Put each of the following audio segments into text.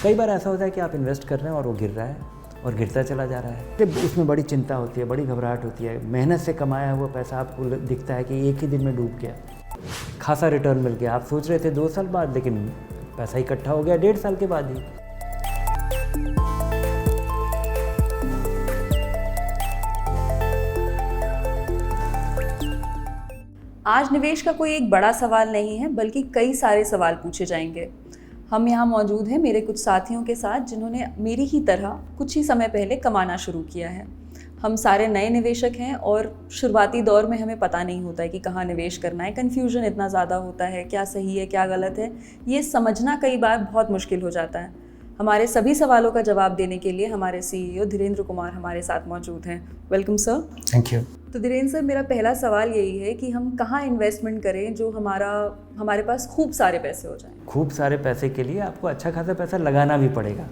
कई बार ऐसा होता है कि आप इन्वेस्ट कर रहे हैं और वो गिर रहा है और गिरता चला जा रहा है, तो उसमें बड़ी चिंता होती है, बड़ी घबराहट होती है। मेहनत से कमाया हुआ पैसा आपको दिखता है कि एक ही दिन में डूब गया, खासा रिटर्न मिल गया। आप सोच रहे थे 2 साल बाद, लेकिन पैसा इकट्ठा हो गया 1.5 साल के बाद ही। आज निवेश का कोई एक बड़ा सवाल नहीं है, बल्कि कई सारे सवाल पूछे जाएंगे। हम यहाँ मौजूद हैं मेरे कुछ साथियों के साथ जिन्होंने मेरी ही तरह कुछ ही समय पहले कमाना शुरू किया है। हम सारे नए निवेशक हैं और शुरुआती दौर में हमें पता नहीं होता है कि कहाँ निवेश करना है। कन्फ्यूजन इतना ज़्यादा होता है, क्या सही है क्या गलत है, ये समझना कई बार बहुत मुश्किल हो जाता है। हमारे सभी सवालों का जवाब देने के लिए हमारे CEO धीरेन्द्र कुमार हमारे साथ मौजूद हैं। Welcome sir. Thank you. तो धीरेन्द्र सर, मेरा पहला सवाल यही है कि हम कहाँ इन्वेस्टमेंट करें जो हमारे पास खूब सारे पैसे हो जाएं। खूब सारे पैसे के लिए आपको अच्छा खासा पैसा लगाना भी पड़ेगा,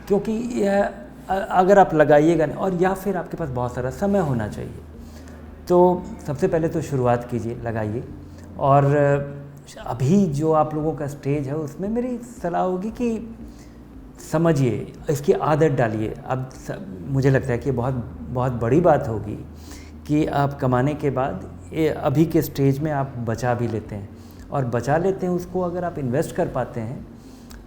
क्योंकि यह अगर आप लगाइएगा और या फिर आपके पास बहुत सारा समय होना चाहिए। तो सबसे पहले तो शुरुआत कीजिए, लगाइए। और अभी जो आप लोगों का स्टेज है उसमें मेरी सलाह होगी कि समझिए, इसकी आदत डालिए। अब मुझे लगता है कि बहुत बड़ी बात होगी कि आप कमाने के बाद अभी के स्टेज में आप बचा भी लेते हैं, और बचा लेते हैं उसको अगर आप इन्वेस्ट कर पाते हैं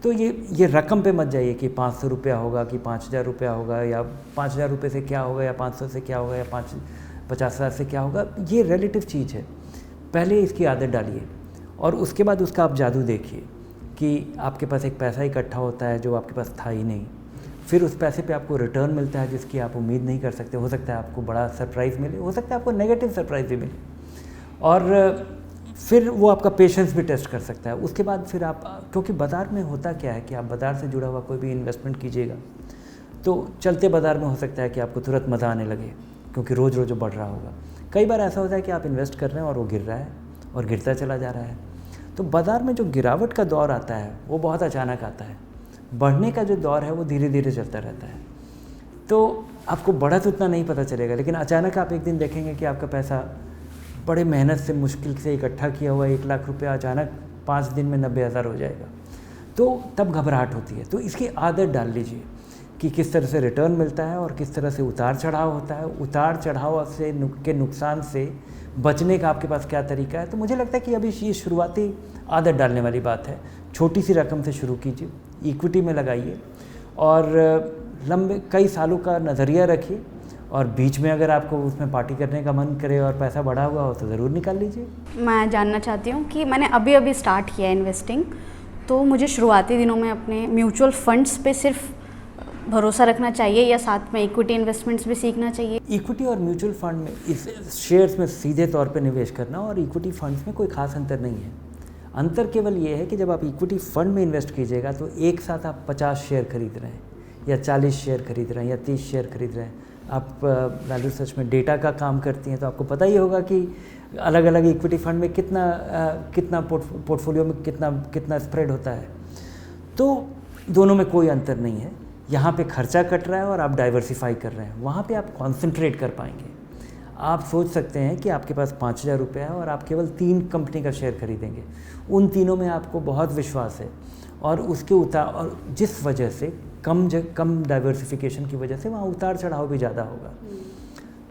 तो ये रकम पे मत जाइए कि 500 रुपया होगा कि 5000 रुपया होगा, या 5000 रुपये से क्या होगा, या 500 से क्या होगा, या 50,000 से क्या होगा। ये रिलेटिव चीज़ है। पहले इसकी आदत डालिए और उसके बाद उसका आप जादू देखिए कि आपके पास एक पैसा इकट्ठा होता है जो आपके पास था ही नहीं। फिर उस पैसे पे आपको रिटर्न मिलता है जिसकी आप उम्मीद नहीं कर सकते। हो सकता है आपको बड़ा सरप्राइज़ मिले, हो सकता है आपको नेगेटिव सरप्राइज़ भी मिले, और फिर वो आपका पेशेंस भी टेस्ट कर सकता है। उसके बाद फिर आप, क्योंकि बाज़ार में होता क्या है कि आप बाज़ार से जुड़ा हुआ कोई भी इन्वेस्टमेंट कीजिएगा तो चलते बाज़ार में हो सकता है कि आपको तुरंत मज़ा आने लगे, क्योंकि रोज़ रोज़ बढ़ रहा होगा। कई बार ऐसा होता है कि आप इन्वेस्ट कर रहे हैं और वो गिर रहा है और गिरता चला जा रहा है। तो बाज़ार में जो गिरावट का दौर आता है वो बहुत अचानक आता है। बढ़ने का जो दौर है वो धीरे धीरे चलता रहता है। तो आपको बढ़त उतना नहीं पता चलेगा, लेकिन अचानक आप एक दिन देखेंगे कि आपका पैसा बड़े मेहनत से मुश्किल से इकट्ठा किया हुआ 1 लाख रुपया अचानक 5 दिन में 90,000 हो जाएगा। तो तब घबराहट होती है। तो इसकी आदत डाल लीजिए कि किस तरह से रिटर्न मिलता है और किस तरह से उतार चढ़ाव होता है। उतार चढ़ाव से के नुकसान से बचने का आपके पास क्या तरीका है। तो मुझे लगता है कि अभी ये शुरुआती आदत डालने वाली बात है। छोटी सी रकम से शुरू कीजिए, इक्विटी में लगाइए और लंबे कई सालों का नज़रिया रखिए, और बीच में अगर आपको उसमें पार्टी करने का मन करे और पैसा बढ़ा हुआ हो तो ज़रूर निकाल लीजिए। मैं जानना चाहती हूँ कि मैंने अभी स्टार्ट किया है इन्वेस्टिंग, तो मुझे शुरुआती दिनों में अपने म्यूचुअल फंड्स पे सिर्फ भरोसा रखना चाहिए या साथ में इक्विटी इन्वेस्टमेंट्स भी सीखना चाहिए? इक्विटी और म्यूचुअल फंड में, इस शेयर्स में सीधे तौर पे निवेश करना और इक्विटी फंड्स में कोई खास अंतर नहीं है। अंतर केवल ये है कि जब आप इक्विटी फंड में इन्वेस्ट कीजिएगा तो एक साथ आप 50 शेयर खरीद रहे हैं, या 40 शेयर खरीद रहे हैं, या 30 शेयर खरीद रहे हैं। आप वैल्यू सर्च में डेटा का काम करती हैं तो आपको पता ही होगा कि अलग अलग इक्विटी फंड में कितना पोर्टफोलियो में कितना स्प्रेड होता है। तो दोनों में कोई अंतर नहीं है। यहाँ पे खर्चा कट रहा है और आप डाइवर्सिफाई कर रहे हैं, वहाँ पे आप कॉन्सेंट्रेट कर पाएंगे। आप सोच सकते हैं कि आपके पास 5000 रुपया है और आप केवल 3 कंपनी का शेयर खरीदेंगे। उन तीनों में आपको बहुत विश्वास है, और उसके और जिस वजह से कम डाइवर्सिफिकेशन की वजह से वहाँ उतार चढ़ाव भी ज़्यादा होगा।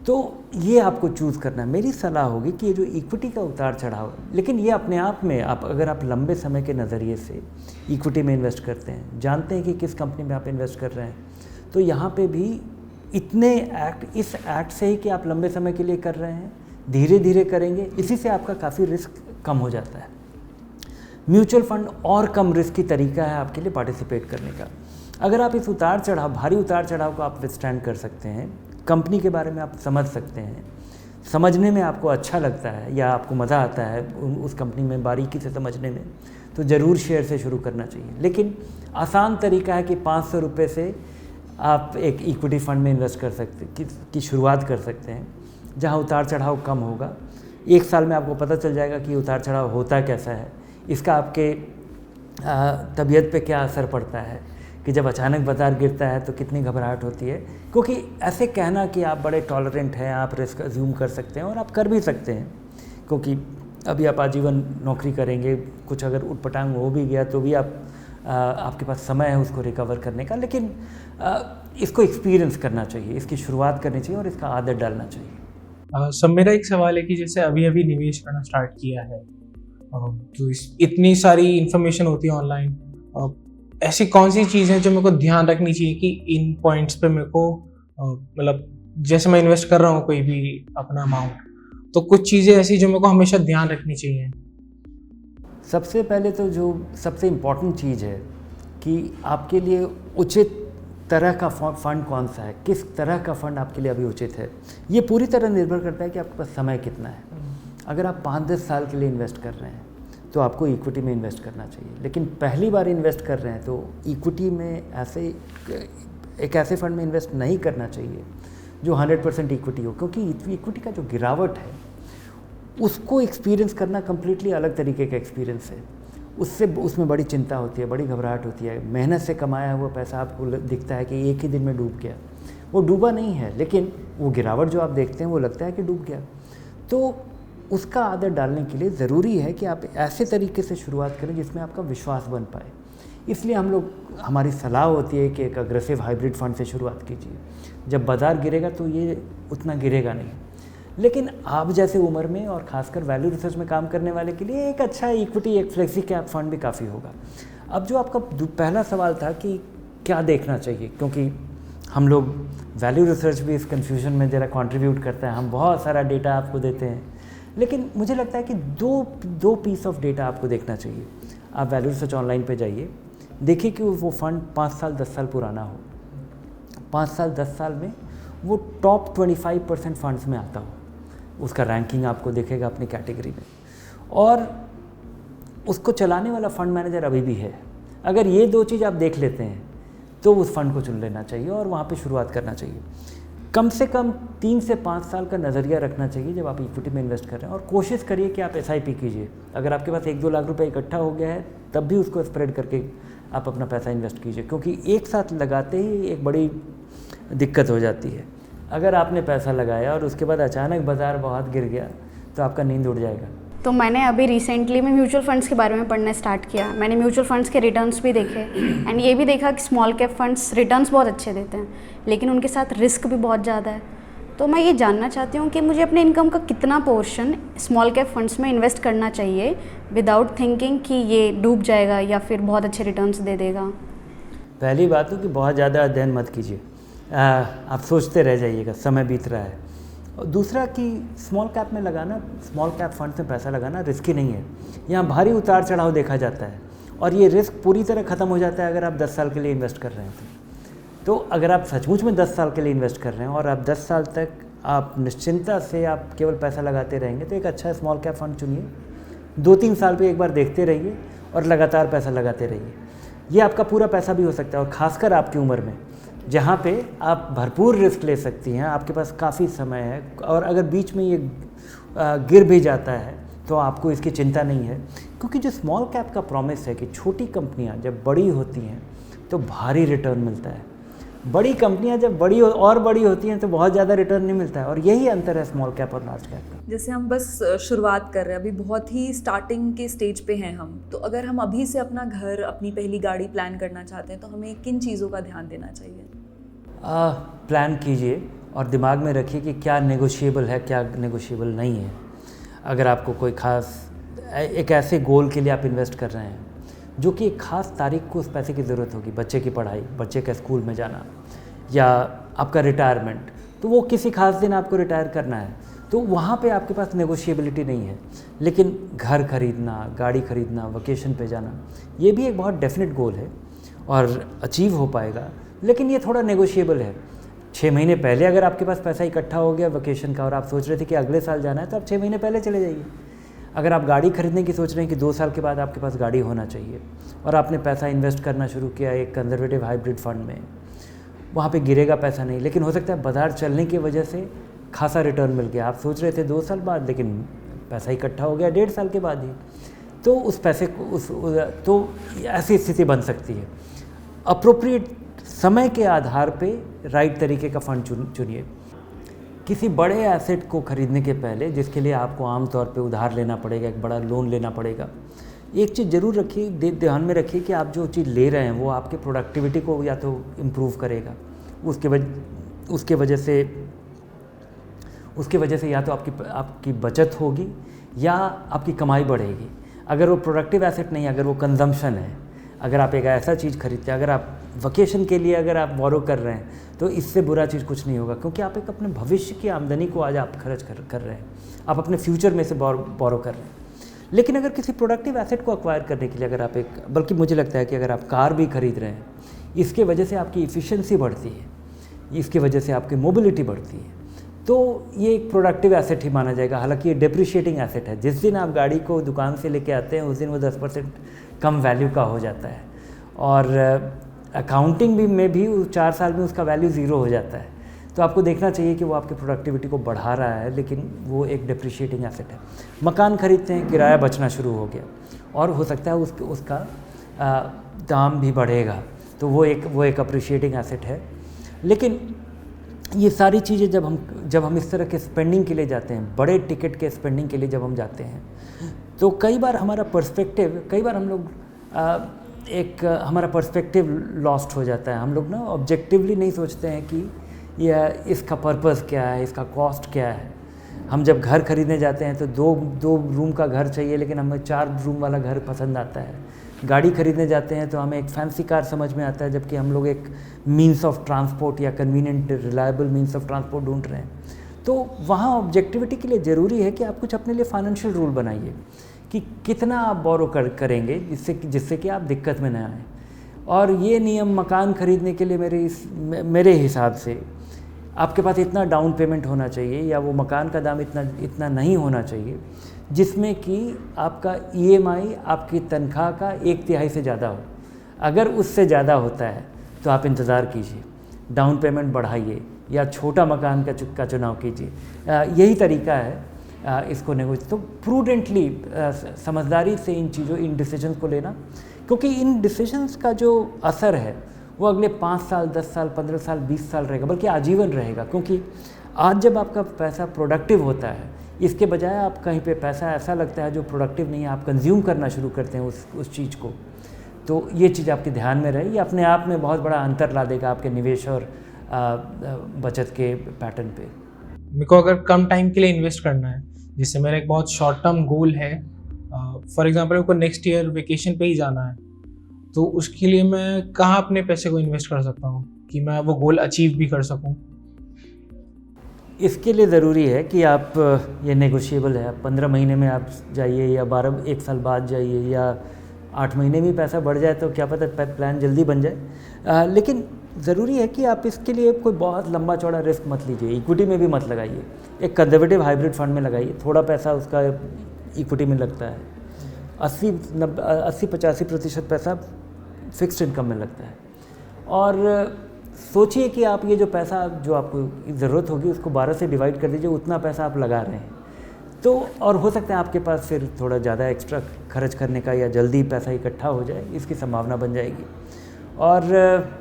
तो ये आपको चूज़ करना है। मेरी सलाह होगी कि ये जो इक्विटी का उतार चढ़ाव है, लेकिन ये अपने आप में अगर आप लंबे समय के नज़रिए से इक्विटी में इन्वेस्ट करते हैं, जानते हैं कि किस कंपनी में आप इन्वेस्ट कर रहे हैं, तो यहाँ पे भी इस एक्ट से ही कि आप लंबे समय के लिए कर रहे हैं, धीरे धीरे करेंगे, इसी से आपका काफ़ी रिस्क कम हो जाता है। म्यूचुअल फंड और कम रिस्की तरीका है आपके लिए पार्टिसिपेट करने का। अगर आप इस भारी उतार चढ़ाव को आप विथस्टैंड कर सकते हैं, कंपनी के बारे में आप समझ सकते हैं, समझने में आपको अच्छा लगता है या आपको मज़ा आता है उस कंपनी में बारीकी से समझने में, तो ज़रूर शेयर से शुरू करना चाहिए। लेकिन आसान तरीका है कि 500 रुपये से आप एक इक्विटी फंड में इन्वेस्ट कर सकते की शुरुआत कर सकते हैं, जहां उतार चढ़ाव कम होगा। 1 साल में आपको पता चल जाएगा कि उतार चढ़ाव होता कैसा है, इसका आपके तबीयत पे क्या असर पड़ता है, कि जब अचानक बाज़ार गिरता है तो कितनी घबराहट होती है। क्योंकि ऐसे कहना कि आप बड़े टॉलरेंट हैं, आप रिस्क अज्यूम कर सकते हैं, और आप कर भी सकते हैं, क्योंकि अभी आप आजीवन नौकरी करेंगे, कुछ अगर उटपटांग हो भी गया तो भी आप आपके पास समय है उसको रिकवर करने का, लेकिन इसको एक्सपीरियंस करना चाहिए, इसकी शुरुआत करनी चाहिए और इसका आदत डालना चाहिए। सब मेरा एक सवाल है कि जैसे अभी अभी निवेश करना स्टार्ट किया है, तो इतनी सारी इन्फॉर्मेशन होती है ऑनलाइन, ऐसी कौन सी चीज़ें जो मेरे को ध्यान रखनी चाहिए कि इन पॉइंट्स पे मेरे को मतलब जैसे मैं इन्वेस्ट कर रहा हूँ कोई भी अपना अमाउंट, तो कुछ चीज़ें ऐसी जो मेरे को हमेशा ध्यान रखनी चाहिए? सबसे पहले तो जो सबसे इम्पॉर्टेंट चीज़ है कि आपके लिए उचित तरह का फंड कौन सा है, किस तरह का फ़ंड आपके लिए अभी उचित है, ये पूरी तरह निर्भर करता है कि आपके पास समय कितना है। अगर आप 5-10 साल के लिए इन्वेस्ट कर रहे हैं तो आपको इक्विटी में इन्वेस्ट करना चाहिए, लेकिन पहली बार इन्वेस्ट कर रहे हैं तो इक्विटी में एक ऐसे फंड में इन्वेस्ट नहीं करना चाहिए जो 100% इक्विटी हो, क्योंकि इक्विटी का जो गिरावट है उसको एक्सपीरियंस करना कम्प्लीटली अलग तरीके का एक्सपीरियंस है। उसमें बड़ी चिंता होती है, बड़ी घबराहट होती है। मेहनत से कमाया हुआ पैसा आपको दिखता है कि एक ही दिन में डूब गया, वो डूबा नहीं है, लेकिन वो गिरावट जो आप देखते हैं वो लगता है कि डूब गया। तो उसका आदत डालने के लिए ज़रूरी है कि आप ऐसे तरीके से शुरुआत करें जिसमें आपका विश्वास बन पाए। इसलिए हमारी सलाह होती है कि एक अग्रेसिव हाइब्रिड फंड से शुरुआत कीजिए। जब बाज़ार गिरेगा तो ये उतना गिरेगा नहीं, लेकिन आप जैसे उम्र में और ख़ासकर वैल्यू रिसर्च में काम करने वाले के लिए एक अच्छा इक्विटी, एक फ्लेक्सी कैप फंड भी काफ़ी होगा। अब जो आपका पहला सवाल था कि क्या देखना चाहिए, क्योंकि हम लोग वैल्यू रिसर्च भी इस कन्फ्यूजन में ज़रा कंट्रीब्यूट करता है, हम बहुत सारा डेटा आपको देते हैं, लेकिन मुझे लगता है कि दो पीस ऑफ डेटा आपको देखना चाहिए। आप वैल्यू रिसर्च ऑनलाइन पे जाइए, देखिए कि वो फंड 5 साल 10 साल पुराना हो, 5 साल 10 साल में वो टॉप 25% फंड्स में आता हो, उसका रैंकिंग आपको दिखेगा अपनी कैटेगरी में, और उसको चलाने वाला फंड मैनेजर अभी भी है। अगर ये 2 चीज़ आप देख लेते हैं तो उस फंड को चुन लेना चाहिए और वहाँ पे शुरुआत करना चाहिए। कम से कम 3 से 5 साल का नज़रिया रखना चाहिए जब आप इक्विटी में इन्वेस्ट कर रहे हैं, और कोशिश करिए कि आप SIP कीजिए। अगर आपके पास 1-2 लाख रुपए इकट्ठा हो गया है तब भी उसको स्प्रेड करके आप अपना पैसा इन्वेस्ट कीजिए, क्योंकि एक साथ लगाते ही एक बड़ी दिक्कत हो जाती है। अगर आपने पैसा लगाया और उसके बाद अचानक बाज़ार बहुत गिर गया तो आपका नींद उड़ जाएगा। तो मैंने अभी रिसेंटली में म्यूचुअल फंड्स के बारे में पढ़ना स्टार्ट किया। मैंने म्यूचुअल फंड्स के रिटर्न्स भी देखे एंड ये भी देखा कि स्मॉल कैप फंड्स रिटर्न्स बहुत अच्छे देते हैं, लेकिन उनके साथ रिस्क भी बहुत ज़्यादा है। तो मैं ये जानना चाहती हूँ कि मुझे अपने इनकम का कितना पोर्शन स्मॉल कैप फंड्स में इन्वेस्ट करना चाहिए विदाउट थिंकिंग कि ये डूब जाएगा या फिर बहुत अच्छे रिटर्न्स दे देगा। पहली बात हो कि बहुत ज़्यादा अध्ययन मत कीजिए, आप सोचते रह जाइएगा, समय बीत रहा है। और दूसरा कि स्मॉल कैप में लगाना, स्मॉल कैप फंड में पैसा लगाना रिस्की नहीं है। यहाँ भारी उतार चढ़ाव देखा जाता है और ये रिस्क पूरी तरह ख़त्म हो जाता है अगर आप 10 साल के लिए इन्वेस्ट कर रहे हैं तो अगर आप सचमुच में 10 साल के लिए इन्वेस्ट कर रहे हैं और आप 10 साल तक आप निश्चिंता से आप केवल पैसा लगाते रहेंगे तो एक अच्छा स्मॉल कैप फंड चुनिए। 2-3 साल पे एक बार देखते रहिए और लगातार पैसा लगाते रहिए। ये आपका पूरा पैसा भी हो सकता है, और ख़ासकर आपकी उम्र में जहाँ पे आप भरपूर रिस्क ले सकती हैं, आपके पास काफ़ी समय है, और अगर बीच में ये गिर भी जाता है तो आपको इसकी चिंता नहीं है, क्योंकि जो स्मॉल कैप का प्रॉमिस है कि छोटी कंपनियाँ जब बड़ी होती हैं तो भारी रिटर्न मिलता है, बड़ी कंपनियां जब बड़ी होती हैं तो बहुत ज़्यादा रिटर्न नहीं मिलता है, और यही अंतर है स्मॉल कैप और लार्ज कैप का। जैसे हम बस शुरुआत कर रहे हैं, अभी बहुत ही स्टार्टिंग के स्टेज पे हैं हम, तो अगर हम अभी से अपना घर, अपनी पहली गाड़ी प्लान करना चाहते हैं तो हमें किन चीज़ों का ध्यान देना चाहिए? प्लान कीजिए और दिमाग में रखिए कि क्या नेगोशिएबल है, क्या नेगोशिएबल नहीं है। अगर आपको कोई ख़ास एक ऐसे गोल के लिए आप इन्वेस्ट कर रहे हैं जो कि एक ख़ास तारीख को उस पैसे की ज़रूरत होगी, बच्चे की पढ़ाई, बच्चे का स्कूल में जाना, या आपका रिटायरमेंट, तो वो किसी खास दिन आपको रिटायर करना है, तो वहाँ पे आपके पास नेगोशिएबिलिटी नहीं है। लेकिन घर खरीदना, गाड़ी खरीदना, वकेशन पे जाना, ये भी एक बहुत डेफिनेट गोल है और अचीव हो पाएगा, लेकिन ये थोड़ा नेगोशिएबल है। 6 महीने पहले अगर आपके पास पैसा इकट्ठा हो गया वकेशन का और आप सोच रहे थे कि अगले साल जाना है, तो आप 6 महीने पहले चले जाइए। अगर आप गाड़ी खरीदने की सोच रहे हैं कि 2 साल के बाद आपके पास गाड़ी होना चाहिए, और आपने पैसा इन्वेस्ट करना शुरू किया एक कंजर्वेटिव हाइब्रिड फंड में, वहाँ पे गिरेगा पैसा नहीं, लेकिन हो सकता है बाज़ार चलने की वजह से खासा रिटर्न मिल गया। आप सोच रहे थे 2 साल बाद, लेकिन पैसा इकट्ठा हो गया 1.5 साल के बाद ही, तो उस पैसे को तो ऐसी स्थिति बन सकती है। अप्रोप्रिएट समय के आधार पे राइट तरीके का फंड चुनिए। किसी बड़े एसेट को खरीदने के पहले, जिसके लिए आपको आम तौर पे उधार लेना पड़ेगा, एक बड़ा लोन लेना पड़ेगा, एक चीज़ ज़रूर रखिए, ध्यान में रखिए कि आप जो चीज़ ले रहे हैं वो आपके प्रोडक्टिविटी को या तो इम्प्रूव करेगा, उसके वजह से या तो आपकी बचत होगी या आपकी कमाई बढ़ेगी। अगर वो प्रोडक्टिव एसेट नहीं, अगर वो कंजम्पशन है, अगर आप एक ऐसा चीज़ खरीदते हैं, अगर आप वकेशन के लिए अगर आप बोरो कर रहे हैं, तो इससे बुरा चीज़ कुछ नहीं होगा, क्योंकि आप एक अपने भविष्य की आमदनी को आज आप खर्च कर रहे हैं, आप अपने फ्यूचर में से बोरो कर रहे हैं। लेकिन अगर किसी प्रोडक्टिव एसेट को एक्वायर करने के लिए अगर आप बल्कि मुझे लगता है कि अगर आप कार भी खरीद रहे हैं, इसके वजह से आपकी इफ़िशियंसी बढ़ती है, इसकी वजह से आपकी मोबिलिटी बढ़ती है, तो ये एक प्रोडक्टिव एसेट ही माना जाएगा। हालांकि ये डेप्रिशिएटिंग एसेट है, जिस दिन आप गाड़ी को दुकान से लेके आते हैं उस दिन वो 10% कम वैल्यू का हो जाता है, और अकाउंटिंग में भी 4 साल में उसका वैल्यू 0 हो जाता है। तो आपको देखना चाहिए कि वो आपकी प्रोडक्टिविटी को बढ़ा रहा है, लेकिन वो एक डेप्रिशिएटिंग एसेट है। मकान खरीदते हैं, किराया बचना शुरू हो गया और हो सकता है उसका दाम भी बढ़ेगा, तो वो एक अप्रिशिएटिंग एसेट है। लेकिन ये सारी चीज़ें जब हम इस तरह के स्पेंडिंग के लिए जाते हैं, बड़े टिकट के स्पेंडिंग के लिए जब हम जाते हैं, तो कई बार हमारा पर्सपेक्टिव लॉस्ट हो जाता है। हम लोग ना ऑब्जेक्टिवली नहीं सोचते हैं कि यह इसका पर्पस क्या है, इसका कॉस्ट क्या है। हम जब घर खरीदने जाते हैं तो दो रूम का घर चाहिए, लेकिन हमें 4 रूम वाला घर पसंद आता है। गाड़ी खरीदने जाते हैं तो हमें एक फैंसी कार समझ में आता है, जबकि हम लोग एक मीन्स ऑफ ट्रांसपोर्ट या convenient reliable means of transport ढूंढ रहे हैं। तो वहाँ ऑब्जेक्टिविटी के लिए ज़रूरी है कि आप कुछ अपने लिए फाइनेंशियल रूल बनाइए कि कितना आप बोरो करेंगे जिससे कि आप दिक्कत में ना आए। और ये नियम मकान खरीदने के लिए मेरे हिसाब से आपके पास इतना डाउन पेमेंट होना चाहिए, या वो मकान का दाम इतना नहीं होना चाहिए जिसमें कि आपका EMI आपकी तनख्वाह का 1/3 से ज़्यादा हो। अगर उससे ज़्यादा होता है तो आप इंतज़ार कीजिए, डाउन पेमेंट बढ़ाइए या छोटा मकान का चुनाव कीजिए। यही तरीका है इसको तो प्रूडेंटली समझदारी से इन डिसीजंस को लेना, क्योंकि इन डिसीजंस का जो असर है वो अगले 5 साल, 10 साल, 15 साल, 20 साल रहेगा, बल्कि आजीवन रहेगा। क्योंकि आज जब आपका पैसा प्रोडक्टिव होता है, इसके बजाय आप कहीं पे पैसा ऐसा लगता है जो प्रोडक्टिव नहीं है, आप कंज्यूम करना शुरू करते हैं उस चीज़ को, तो ये चीज़ आपके ध्यान में रहे। ये अपने आप में बहुत बड़ा अंतर ला देगा आपके निवेश और बचत के पैटर्न पे। मेरे को अगर कम टाइम के लिए इन्वेस्ट करना है, जिससे मेरा एक बहुत शॉर्ट टर्म गोल है, फॉर एग्जांपल मेरे को नेक्स्ट ईयर वेकेशन पे ही जाना है, तो उसके लिए मैं कहाँ अपने पैसे को इन्वेस्ट कर सकता हूँ कि मैं वो गोल अचीव भी कर सकूँ? इसके लिए ज़रूरी है कि आप, ये नेगोशिएबल है, 15 महीने में आप जाइए या 1 साल बाद जाइए या 8 महीने में पैसा बढ़ जाए तो क्या पता प्लान जल्दी बन जाए। लेकिन ज़रूरी है कि आप इसके लिए कोई बहुत लंबा चौड़ा रिस्क मत लीजिए, इक्विटी में भी मत लगाइए। एक कंजर्वेटिव हाइब्रिड फंड में लगाइए, थोड़ा पैसा उसका इक्विटी में लगता है, 80-85% पैसा फिक्स्ड इनकम में लगता है। और सोचिए कि आप ये जो पैसा जो आपको ज़रूरत होगी उसको 12 से डिवाइड कर दीजिए, उतना पैसा आप लगा रहे हैं तो, और हो सकता है आपके पास फिर थोड़ा ज़्यादा एक्स्ट्रा खर्च करने का या जल्दी पैसा इकट्ठा हो जाए, इसकी संभावना बन जाएगी। और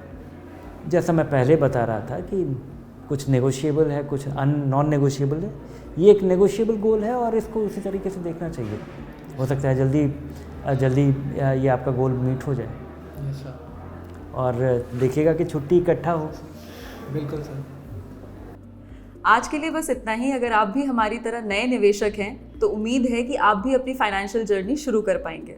जैसा मैं पहले बता रहा था कि कुछ नेगोशिएबल है, कुछ नॉन नेगोशिएबल है। ये एक नेगोशिएबल गोल है और इसको उसी तरीके से देखना चाहिए। हो सकता है जल्दी ये आपका गोल मीट हो जाए। और देखिएगा कि छुट्टी इकट्ठा हो। बिल्कुल सर। आज के लिए बस इतना ही। अगर आप भी हमारी तरह नए निवेशक हैं तो उम्मीद है कि आप भी अपनी फाइनेंशियल जर्नी शुरू कर पाएंगे।